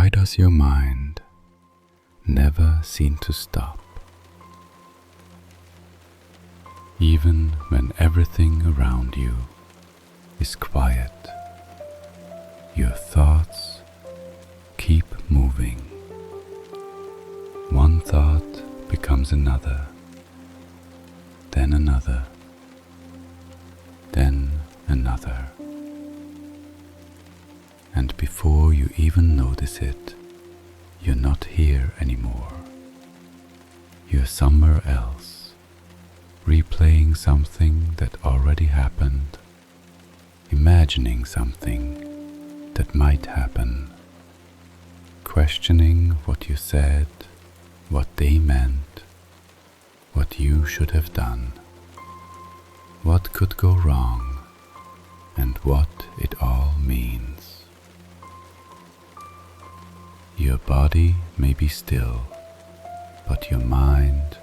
Why does your mind never seem to stop? Even when everything around you is quiet, your thoughts keep moving. One thought becomes another, then another, then another. And before you even notice it, you're not here anymore. You're somewhere else, replaying something that already happened, imagining something that might happen, questioning what you said, what they meant, what you should have done, what could go wrong, and what it all means. Your body may be still, but your mind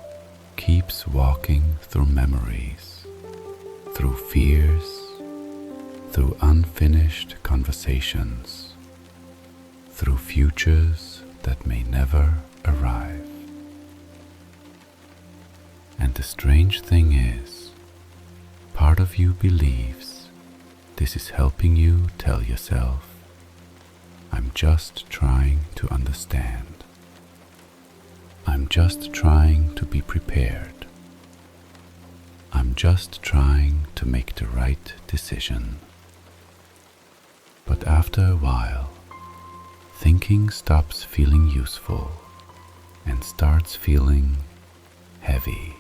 keeps walking through memories, through fears, through unfinished conversations, through futures that may never arrive. And the strange thing is, part of you believes this is helping you tell yourself, I'm just trying to understand. I'm just trying to be prepared. I'm just trying to make the right decision. But after a while, thinking stops feeling useful and starts feeling heavy.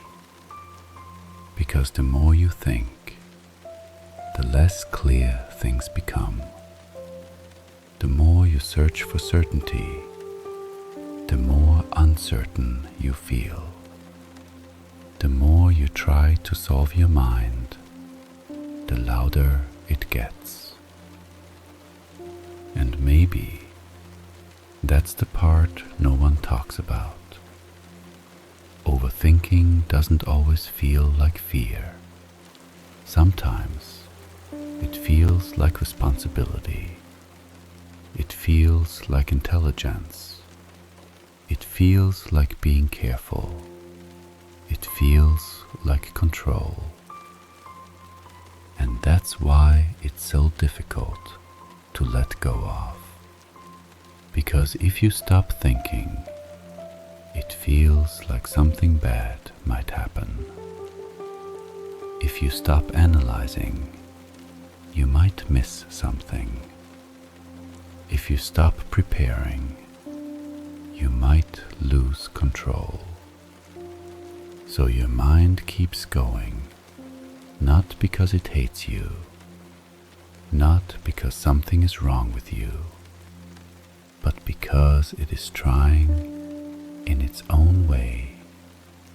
Because the more you think, the less clear things become. The more you search for certainty, the more uncertain you feel. The more you try to solve your mind, the louder it gets. And maybe that's the part no one talks about. Overthinking doesn't always feel like fear. Sometimes it feels like responsibility. It feels like intelligence. It feels like being careful. It feels like control. And that's why it's so difficult to let go of. Because if you stop thinking, it feels like something bad might happen. If you stop analyzing, you might miss something. If you stop preparing, you might lose control. So your mind keeps going, not because it hates you, not because something is wrong with you, but because it is trying in its own way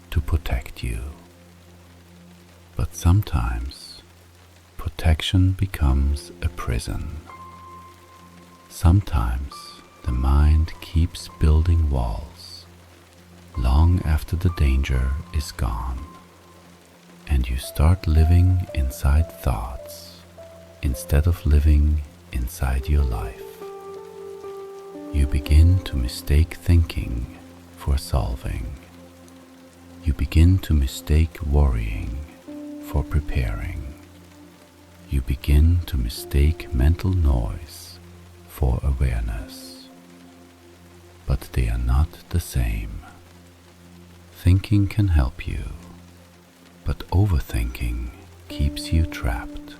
to protect you. But sometimes protection becomes a prison. Sometimes the mind keeps building walls long after the danger is gone, and you start living inside thoughts instead of living inside your life. You begin to mistake thinking for solving. You begin to mistake worrying for preparing. You begin to mistake mental noise for awareness. But they are not the same. Thinking can help you, but overthinking keeps you trapped.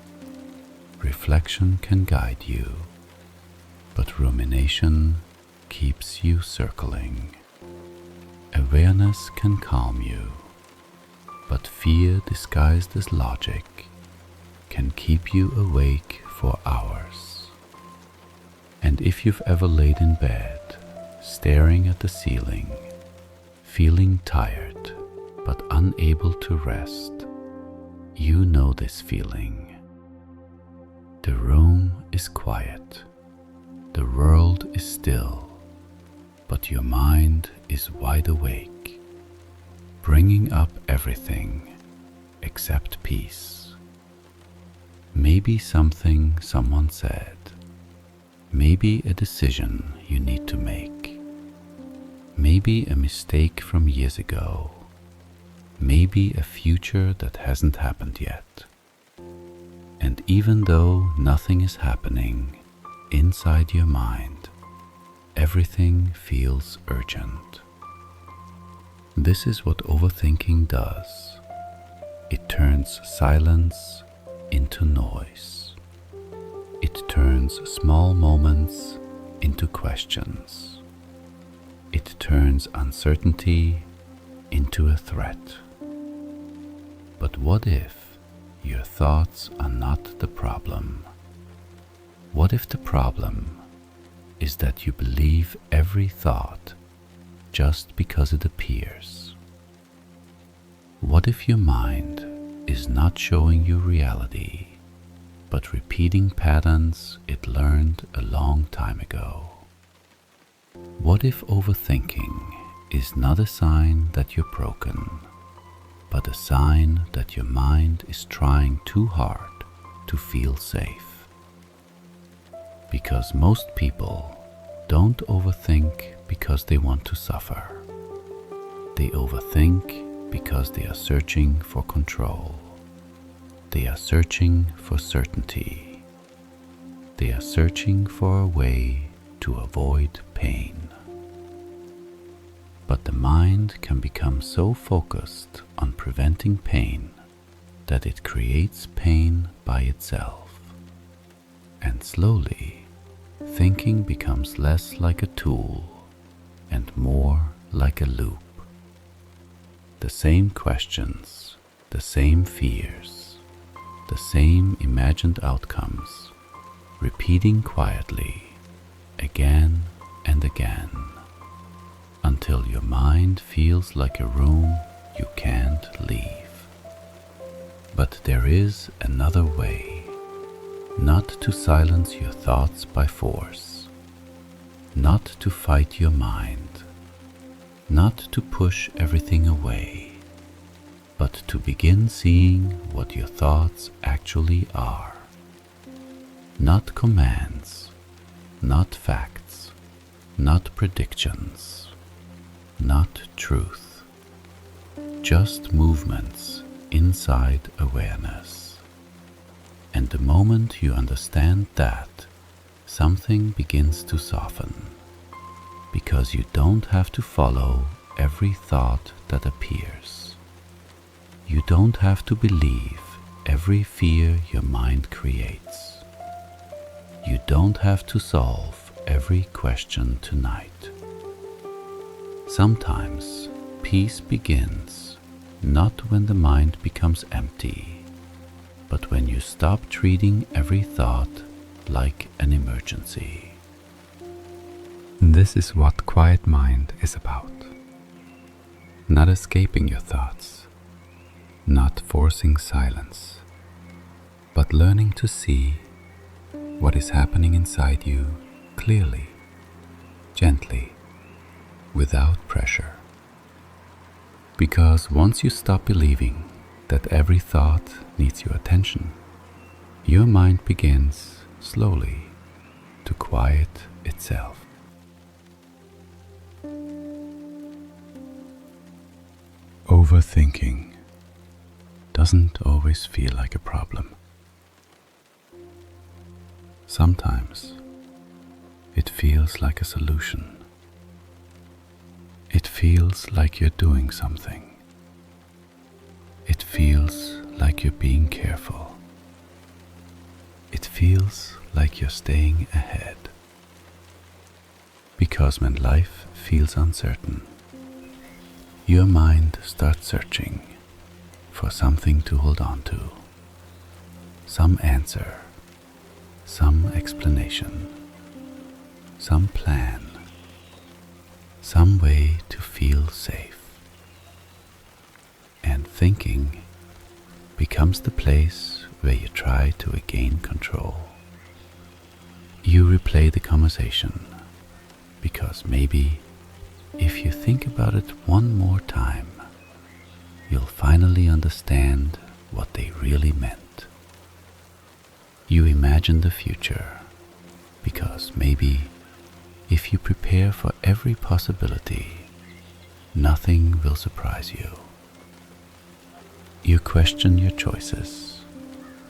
Reflection can guide you, but rumination keeps you circling. Awareness can calm you, but fear disguised as logic can keep you awake for hours. And if you've ever laid in bed, staring at the ceiling, feeling tired but unable to rest, you know this feeling. The room is quiet, the world is still, but your mind is wide awake, bringing up everything except peace. Maybe something someone said, maybe a decision you need to make. Maybe a mistake from years ago. Maybe a future that hasn't happened yet. And even though nothing is happening inside your mind, everything feels urgent. This is what overthinking does. It turns silence into noise. It turns small moments into questions. It turns uncertainty into a threat. But what if your thoughts are not the problem? What if the problem is that you believe every thought just because it appears? What if your mind is not showing you reality, but repeating patterns it learned a long time ago? What if overthinking is not a sign that you're broken, but a sign that your mind is trying too hard to feel safe? Because most people don't overthink because they want to suffer. They overthink because they are searching for control. They are searching for certainty. They are searching for a way to avoid pain. But the mind can become so focused on preventing pain that it creates pain by itself. And slowly, thinking becomes less like a tool and more like a loop. The same questions, the same fears, the same imagined outcomes, repeating quietly again and again, until your mind feels like a room you can't leave. But there is another way. Not to silence your thoughts by force, not to fight your mind, not to push everything away, but to begin seeing what your thoughts actually are. Not commands, not facts, not predictions, not truth, just movements inside awareness. And the moment you understand that, something begins to soften, because you don't have to follow every thought that appears. You don't have to believe every fear your mind creates. You don't have to solve every question tonight. Sometimes peace begins not when the mind becomes empty, but when you stop treating every thought like an emergency. This is what quiet mind is about. Not escaping your thoughts, not forcing silence, but learning to see what is happening inside you clearly, gently, without pressure. Because once you stop believing that every thought needs your attention, your mind begins slowly to quiet itself. Overthinking doesn't always feel like a problem. Sometimes it feels like a solution. It feels like you're doing something. It feels like you're being careful. It feels like you're staying ahead. Because when life feels uncertain, your mind starts searching for something to hold on to, some answer, some explanation, some plan, some way to feel safe. And thinking becomes the place where you try to regain control. You replay the conversation because maybe if you think about it one more time, you'll finally understand what they really meant. You imagine the future because maybe If you prepare for every possibility, nothing will surprise you. You question your choices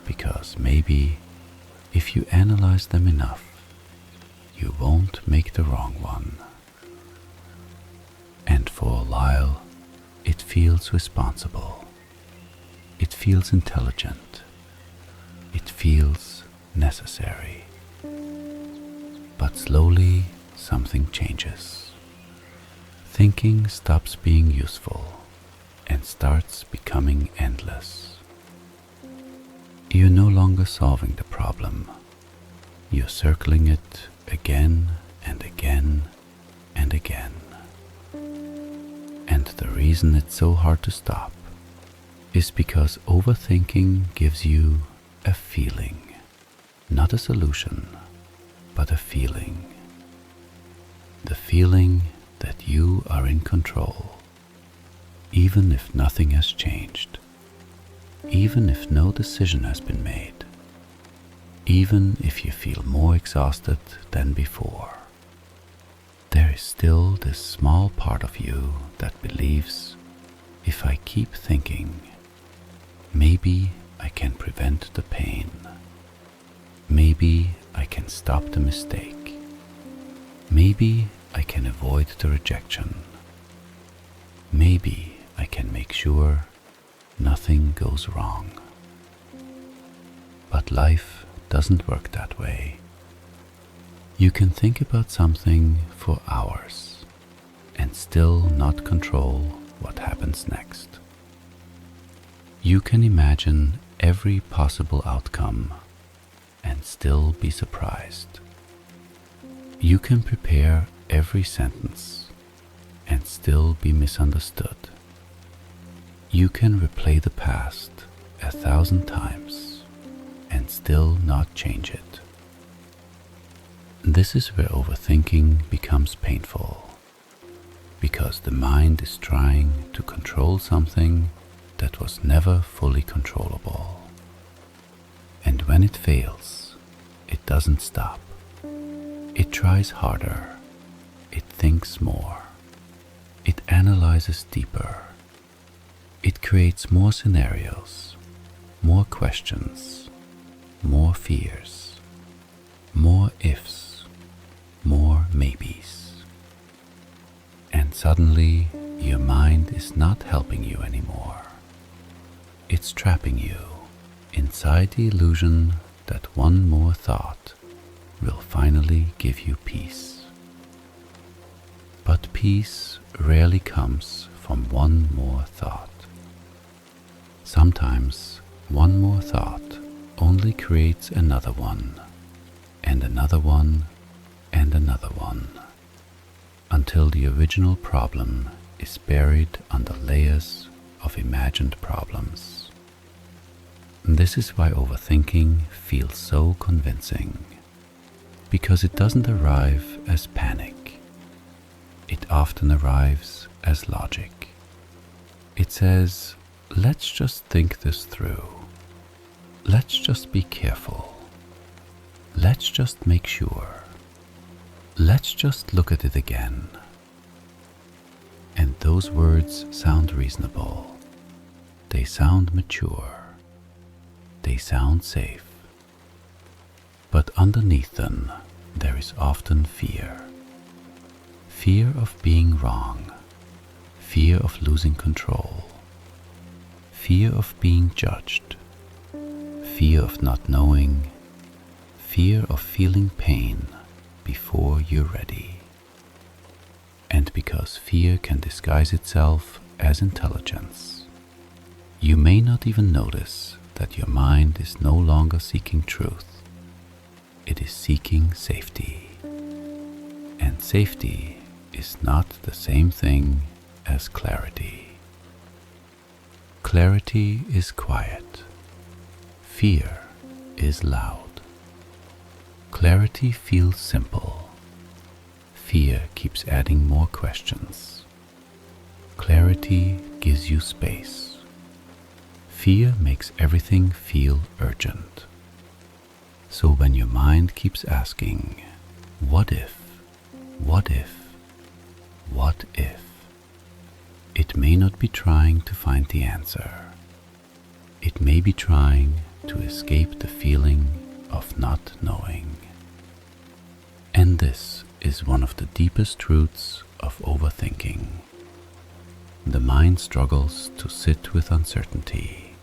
because maybe if you analyze them enough, you won't make the wrong one. And for a while, it feels responsible. It feels intelligent. It feels necessary. But slowly, something changes. Thinking stops being useful and starts becoming endless. You're no longer solving the problem. You're circling it again and again and again. And the reason it's so hard to stop is because overthinking gives you a feeling, not a solution, but a feeling. The feeling that you are in control, even if nothing has changed, even if no decision has been made, even if you feel more exhausted than before. There is still this small part of you that believes, if I keep thinking, maybe I can prevent the pain. Maybe I can stop the mistake. Maybe I can avoid the rejection. Maybe I can make sure nothing goes wrong. But life doesn't work that way. You can think about something for hours and still not control what happens next. You can imagine every possible outcome and still be surprised. You can prepare every sentence and still be misunderstood. You can replay the past 1,000 times and still not change it. This is where overthinking becomes painful, because the mind is trying to control something that was never fully controllable. And when it fails, it doesn't stop. It tries harder. It thinks more. It analyzes deeper. It creates more scenarios, more questions, more fears, more ifs, more maybes. And suddenly, your mind is not helping you anymore. It's trapping you inside the illusion that one more thought will finally give you peace. But peace rarely comes from one more thought. Sometimes one more thought only creates another one, and another one, and another one, until the original problem is buried under layers of imagined problems. This is why overthinking feels so convincing, because it doesn't arrive as panic. It often arrives as logic. It says, let's just think this through. Let's just be careful. Let's just make sure. Let's just look at it again. And those words sound reasonable. They sound mature. They sound safe. But underneath them, there is often fear. Fear of being wrong. Fear of losing control. Fear of being judged. Fear of not knowing. Fear of feeling pain before you're ready. And because fear can disguise itself as intelligence, you may not even notice that your mind is no longer seeking truth. It is seeking safety. And safety is not the same thing as clarity. Clarity is quiet. Fear is loud. Clarity feels simple. Fear keeps adding more questions. Clarity gives you space. Fear makes everything feel urgent. So when your mind keeps asking, what if, What if? What if? It may not be trying to find the answer. It may be trying to escape the feeling of not knowing. And this is one of the deepest roots of overthinking. The mind struggles to sit with uncertainty.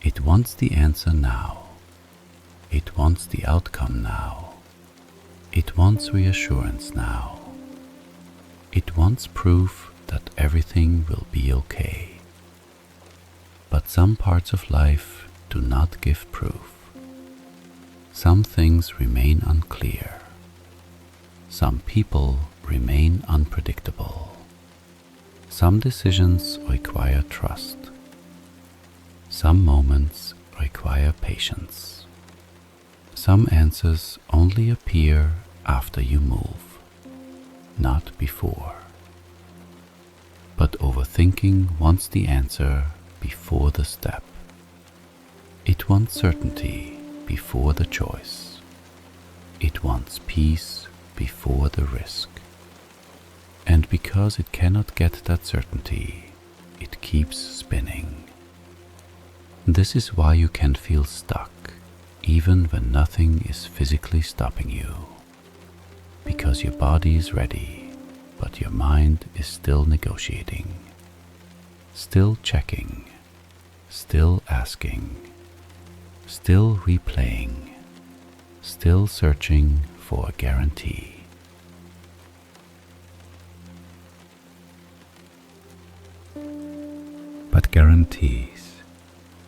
It wants the answer now. It wants the outcome now. It wants reassurance now. It wants proof that everything will be okay. But some parts of life do not give proof. Some things remain unclear. Some people remain unpredictable. Some decisions require trust. Some moments require patience. Some answers only appear after you move, not before. But overthinking wants the answer before the step. It wants certainty before the choice. It wants peace before the risk. And because it cannot get that certainty, it keeps spinning. This is why you can feel stuck, even when nothing is physically stopping you. Because your body is ready, but your mind is still negotiating, still checking, still asking, still replaying, still searching for a guarantee. But guarantees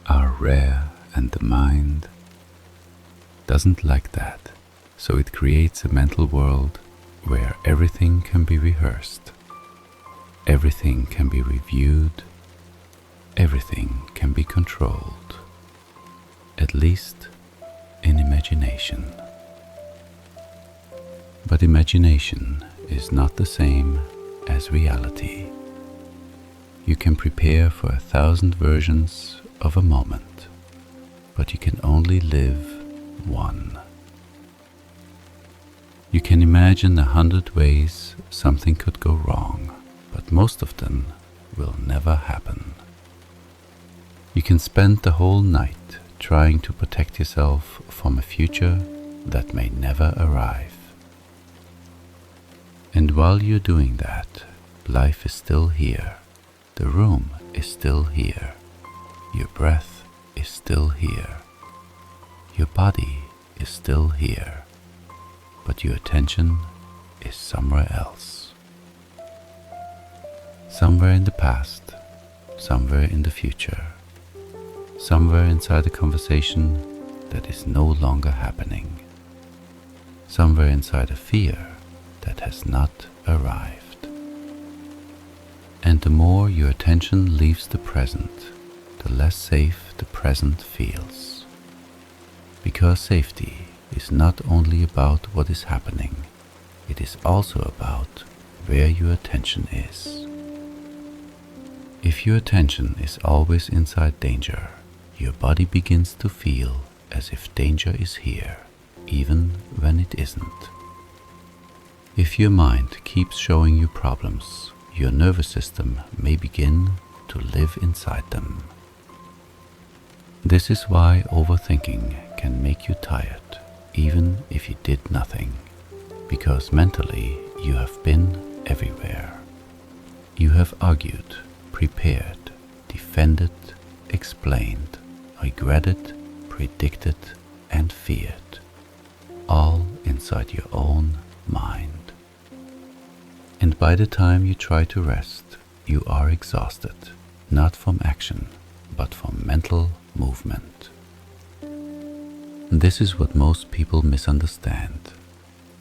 are rare, and the mind doesn't like that, so it creates a mental world where everything can be rehearsed, everything can be reviewed, everything can be controlled, at least in imagination. But imagination is not the same as reality. You can prepare for 1,000 versions of a moment, but you can only live one. You can imagine 100 ways something could go wrong, but most of them will never happen. You can spend the whole night trying to protect yourself from a future that may never arrive. And while you're doing that, life is still here. The room is still here. Your breath is still here. Your body is still here. But your attention is somewhere else. Somewhere in the past, somewhere in the future, somewhere inside a conversation that is no longer happening, somewhere inside a fear that has not arrived. And the more your attention leaves the present, the less safe the present feels. Because safety is not only about what is happening, it is also about where your attention is. If your attention is always inside danger, your body begins to feel as if danger is here, even when it isn't. If your mind keeps showing you problems, your nervous system may begin to live inside them. This is why overthinking can make you tired, even if you did nothing, because mentally you have been everywhere. You have argued, prepared, defended, explained, regretted, predicted, and feared, all inside your own mind. And by the time you try to rest, you are exhausted, not from action, but from mental movement. This is what most people misunderstand.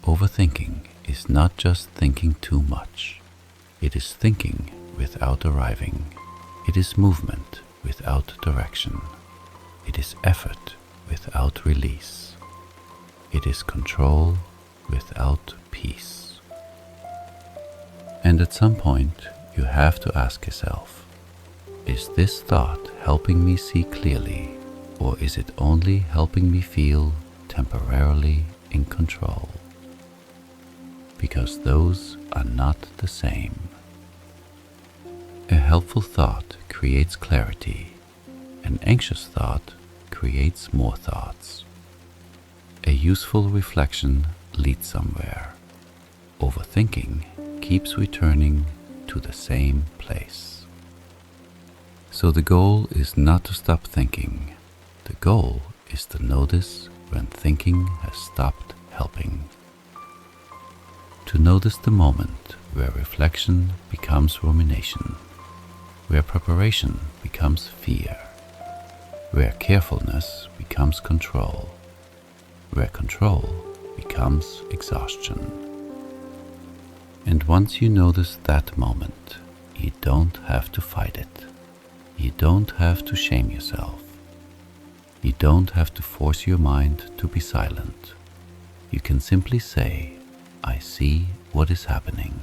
Overthinking is not just thinking too much. It is thinking without arriving. It is movement without direction. It is effort without release. It is control without peace. And at some point, you have to ask yourself, is this thought helping me see clearly, or is it only helping me feel temporarily in control? because those are not the same. A helpful thought creates clarity. An anxious thought creates more thoughts. A useful reflection leads somewhere. Overthinking keeps returning to the same place. So the goal is not to stop thinking. The goal is to notice when thinking has stopped helping. To notice the moment where reflection becomes rumination, where preparation becomes fear, where carefulness becomes control, where control becomes exhaustion. And once you notice that moment, you don't have to fight it. You don't have to shame yourself. You don't have to force your mind to be silent. You can simply say, I see what is happening.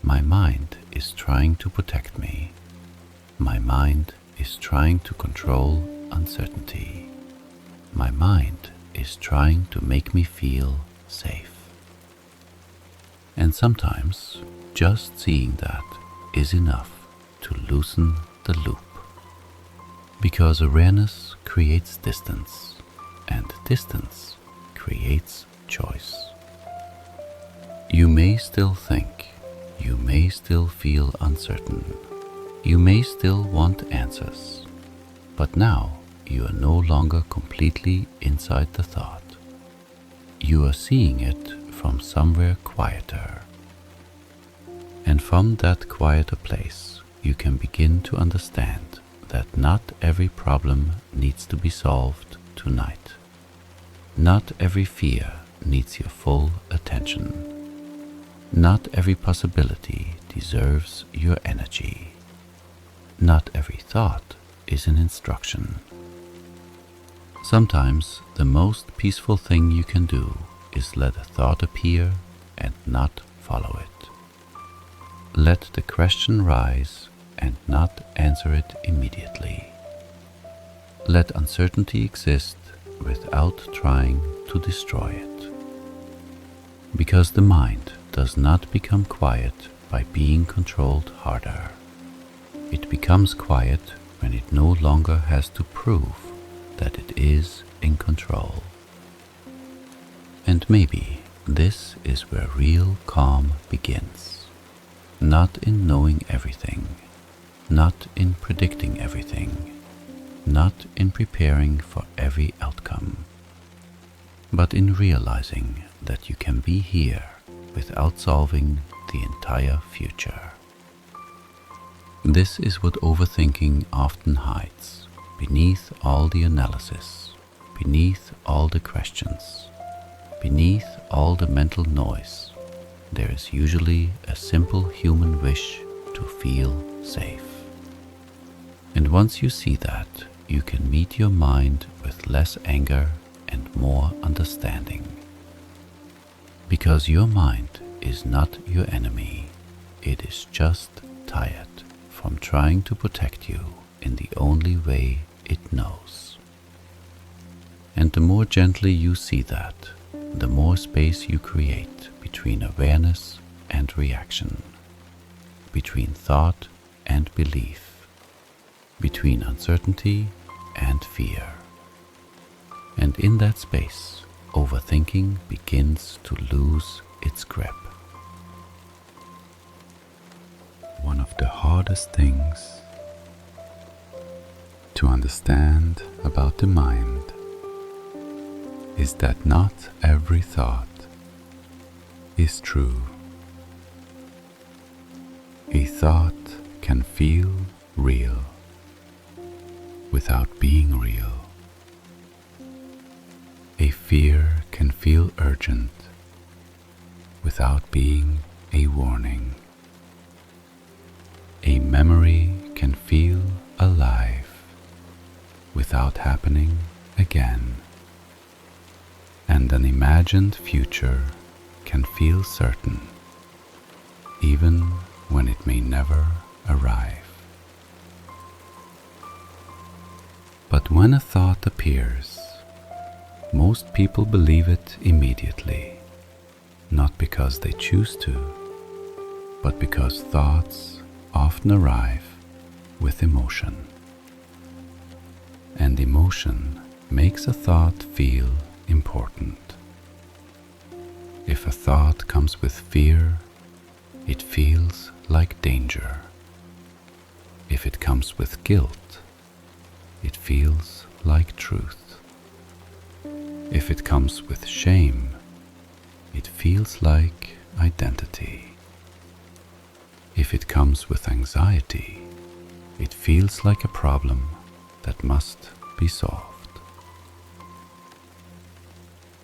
My mind is trying to protect me. My mind is trying to control uncertainty. My mind is trying to make me feel safe. And sometimes just seeing that is enough to loosen the loop. Because awareness creates distance, and distance creates choice. You may still think, you may still feel uncertain, you may still want answers, but now you are no longer completely inside the thought. You are seeing it from somewhere quieter. And from that quieter place, you can begin to understand that not every problem needs to be solved tonight. Not every fear needs your full attention. Not every possibility deserves your energy. Not every thought is an instruction. Sometimes the most peaceful thing you can do is let a thought appear and not follow it. Let the question rise and not answer it immediately. Let uncertainty exist without trying to destroy it. Because the mind does not become quiet by being controlled harder. It becomes quiet when it no longer has to prove that it is in control. And maybe this is where real calm begins. Not in knowing everything, not in predicting everything, not in preparing for every outcome, but in realizing that you can be here without solving the entire future. This is what overthinking often hides, beneath all the analysis, beneath all the questions, beneath all the mental noise. There is usually a simple human wish to feel safe. And once you see that, you can meet your mind with less anger and more understanding. Because your mind is not your enemy, it is just tired from trying to protect you in the only way it knows. And the more gently you see that, the more space you create between awareness and reaction, between thought and belief, between uncertainty and fear. And in that space, overthinking begins to lose its grip. One of the hardest things to understand about the mind is that not every thought is true. A thought can feel real without being real. A fear can feel urgent without being a warning. A memory can feel alive without happening again. And an imagined future can feel certain, even when it may never arrive. But when a thought appears, most people believe it immediately. not because they choose to, but because thoughts often arrive with emotion. And emotion makes a thought feel important. If a thought comes with fear, it feels like danger. If it comes with guilt, it feels like truth. If it comes with shame, it feels like identity. If it comes with anxiety, it feels like a problem that must be solved.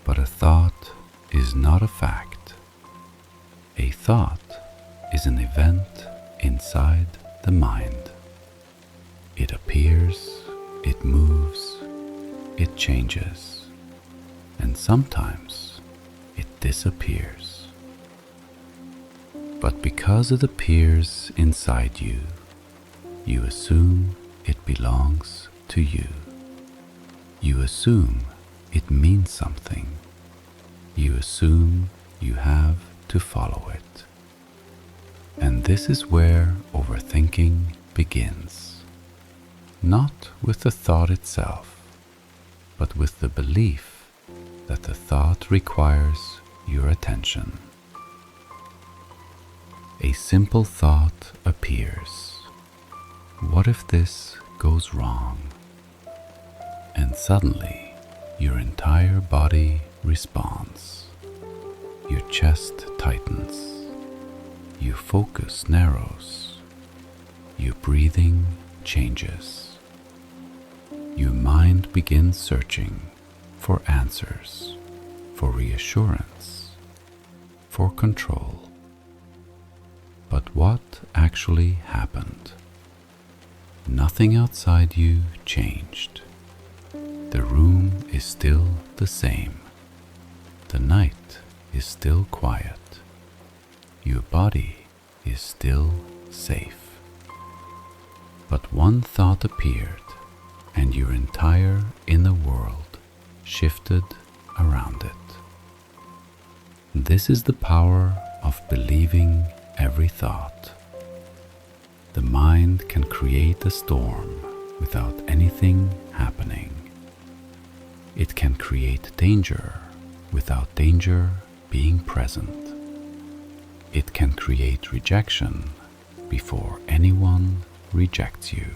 But a thought is not a fact. A thought is an event inside the mind. It appears, it moves, it changes, and sometimes it disappears. But because it appears inside you, you assume it belongs to you. You assume it means something. You assume you have to follow it. And this is where overthinking begins. Not with the thought itself, but with the belief that the thought requires your attention. A simple thought appears. What if this goes wrong? And suddenly, your entire body responds. Your chest tightens. Your focus narrows. Your breathing changes. Your mind begins searching for answers, for reassurance, for control. But what actually happened? Nothing outside you changed. The room is still the same. The night is still quiet. Your body is still safe. But one thought appeared, and your entire inner world shifted around it. This is the power of believing every thought. The mind can create a storm without anything happening. It can create danger without danger being present. It can create rejection before anyone rejects you.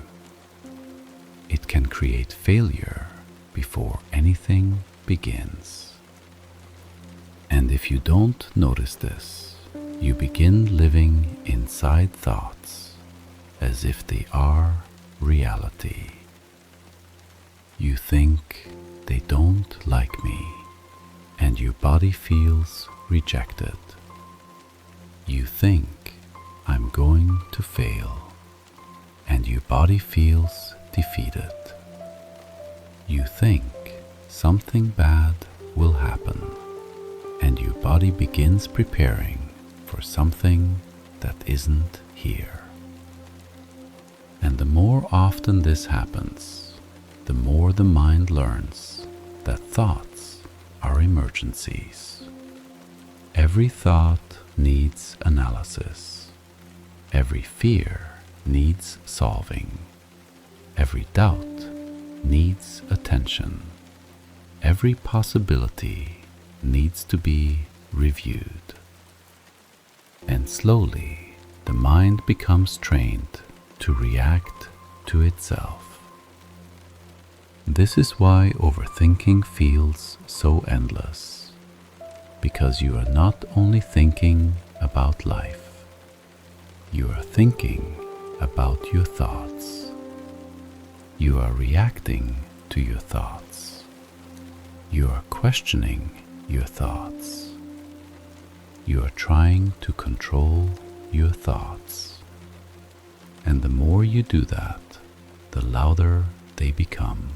It can create failure before anything begins. And if you don't notice this, you begin living inside thoughts as if they are reality. You think they don't like me, and your body feels rejected. You think I'm going to fail, and your body feels defeated. You think something bad will happen, and your body begins preparing for something that isn't here. And the more often this happens, the more the mind learns that thoughts are emergencies. Every thought needs analysis. Every fear needs solving. Every doubt needs attention. Every possibility needs to be reviewed. And slowly, the mind becomes trained to react to itself. This is why overthinking feels so endless, because you are not only thinking about life, you are thinking about your thoughts. You are reacting to your thoughts. You are questioning your thoughts. You are trying to control your thoughts. And the more you do that, the louder they become.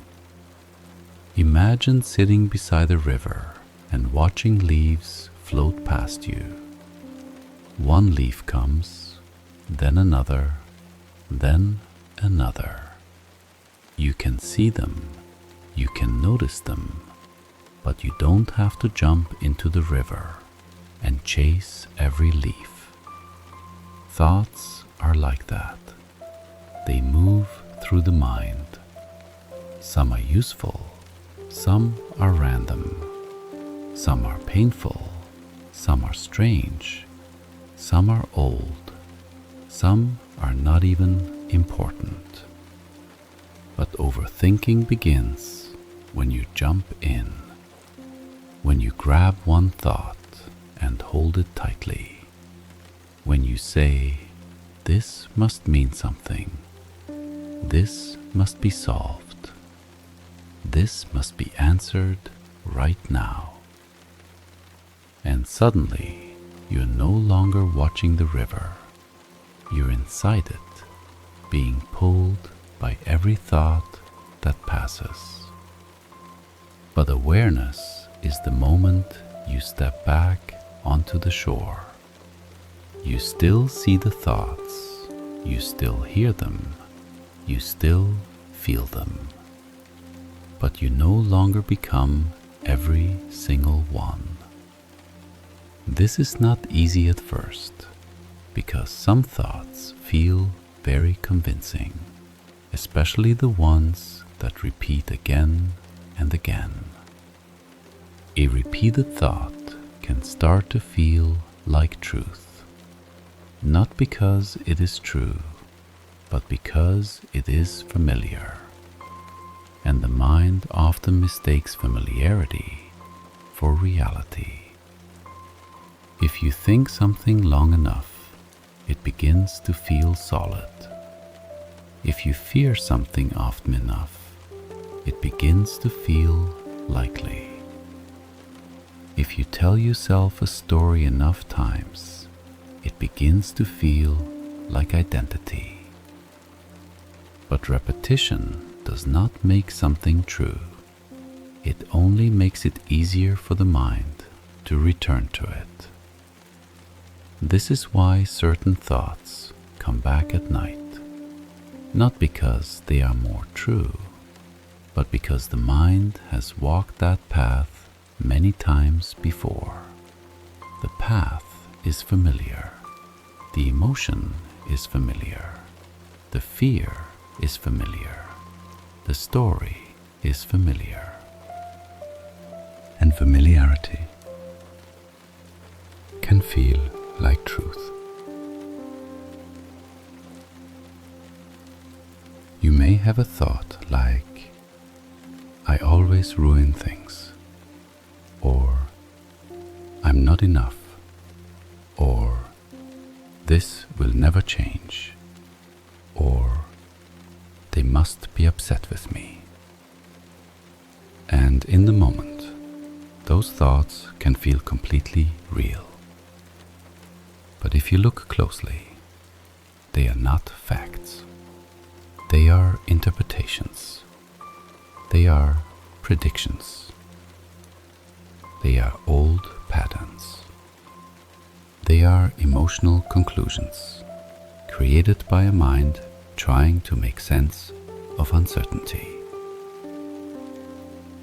Imagine sitting beside a river and watching leaves float past you. One leaf comes, then another, then another. You can see them, you can notice them, but you don't have to jump into the river and chase every leaf. Thoughts are like that. They move through the mind. Some are useful, some are random, some are painful, some are strange, some are old, some are not even important. But overthinking begins when you jump in, when you grab one thought and hold it tightly, when you say, "This must mean something, this must be solved, this must be answered right now." And suddenly, you're no longer watching the river. You're inside it, being pulled by every thought that passes. But awareness is the moment you step back onto the shore. You still see the thoughts, you still hear them, you still feel them. But you no longer become every single one. This is not easy at first, because some thoughts feel very convincing, especially the ones that repeat again and again. A repeated thought can start to feel like truth, not because it is true, but because it is familiar. And the mind often mistakes familiarity for reality. If you think something long enough, it begins to feel solid. If you fear something often enough, it begins to feel likely. If you tell yourself a story enough times, it begins to feel like identity. But repetition does not make something true. It only makes it easier for the mind to return to it. This is why certain thoughts come back at night, not because they are more true, but because the mind has walked that path many times before. The path is familiar, the emotion is familiar, the fear is familiar, the story is familiar. And familiarity can feel like truth. You may have a thought like, "I always ruin things," or "I'm not enough," or "This will never change," or "They must be upset with me." And in the moment, those thoughts can feel completely real. But if you look closely, they are not facts. They are interpretations. They are predictions. They are old patterns. They are emotional conclusions created by a mind trying to make sense of uncertainty.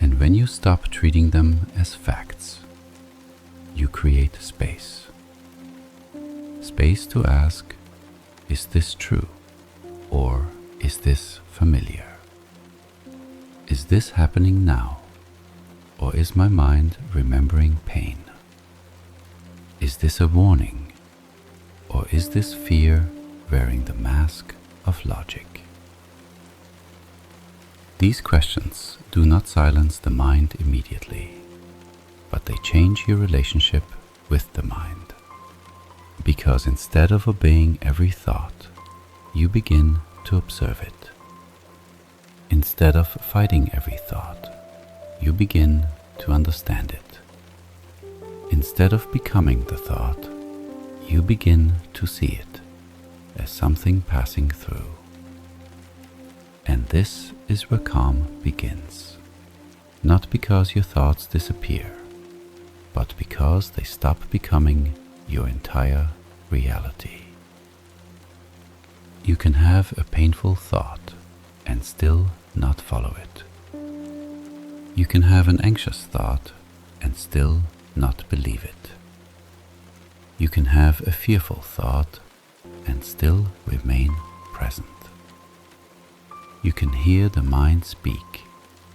And when you stop treating them as facts, you create space. Space to ask, is this true? Or is this familiar? Is this happening now? Or is my mind remembering pain? Is this a warning? Or is this fear wearing the mask of logic? These questions do not silence the mind immediately, but they change your relationship with the mind. Because instead of obeying every thought, you begin to observe it. Instead of fighting every thought, you begin to understand it. Instead of becoming the thought, you begin to see it as something passing through. And this is where calm begins. Not because your thoughts disappear, but because they stop becoming your entire reality. You can have a painful thought and still not follow it. You can have an anxious thought and still not believe it. You can have a fearful thought and still remain present. You can hear the mind speak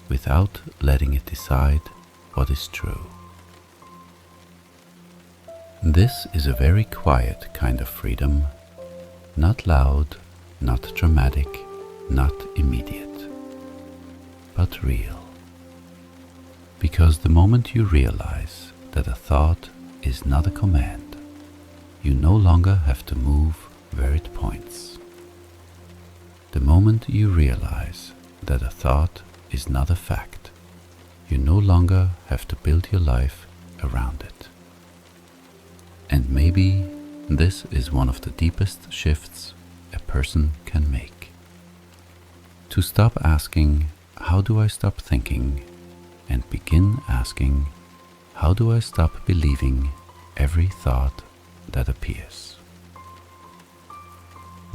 without letting it decide what is true. This is a very quiet kind of freedom, not loud, not dramatic, not immediate, but real. Because the moment you realize that a thought is not a command, you no longer have to move where it points. The moment you realize that a thought is not a fact, you no longer have to build your life around it. And maybe this is one of the deepest shifts a person can make. To stop asking, how do I stop thinking, and begin asking, how do I stop believing every thought that appears?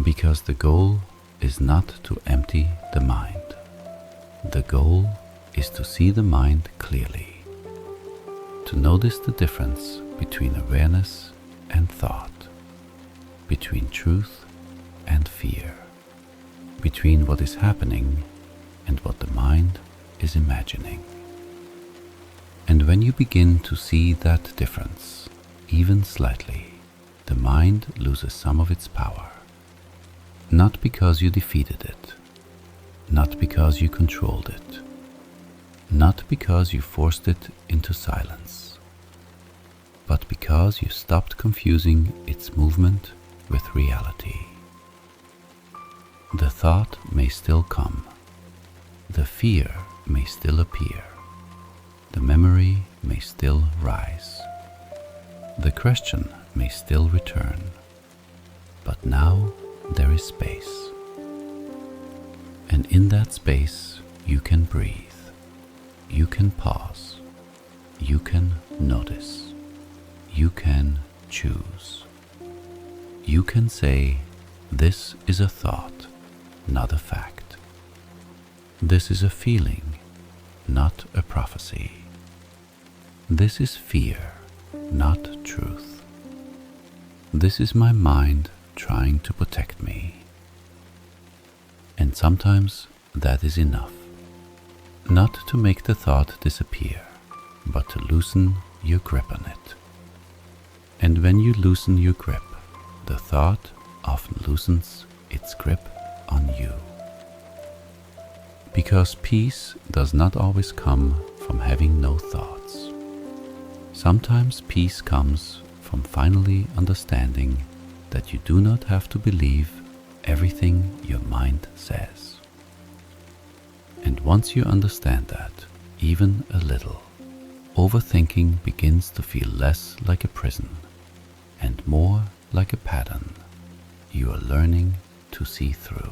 Because the goal is not to empty the mind. The goal is to see the mind clearly, to notice the difference between awareness and thought, between truth and fear, between what is happening and what the mind is imagining. And when you begin to see that difference, even slightly, the mind loses some of its power. Not because you defeated it, not because you controlled it, not because you forced it into silence, but because you stopped confusing its movement with reality. The thought may still come, the fear may still appear, the memory may still rise, the question may still return, but now there is space. And in that space you can breathe, you can pause, you can notice, you can choose. You can say, this is a thought, not a fact. This is a feeling, not a prophecy. This is fear, not truth. This is my mind trying to protect me. And sometimes that is enough. Not to make the thought disappear, but to loosen your grip on it. And when you loosen your grip, the thought often loosens its grip on you. Because peace does not always come from having no thoughts. Sometimes peace comes from finally understanding that you do not have to believe everything your mind says. And once you understand that, even a little, overthinking begins to feel less like a prison and more like a pattern you are learning to see through.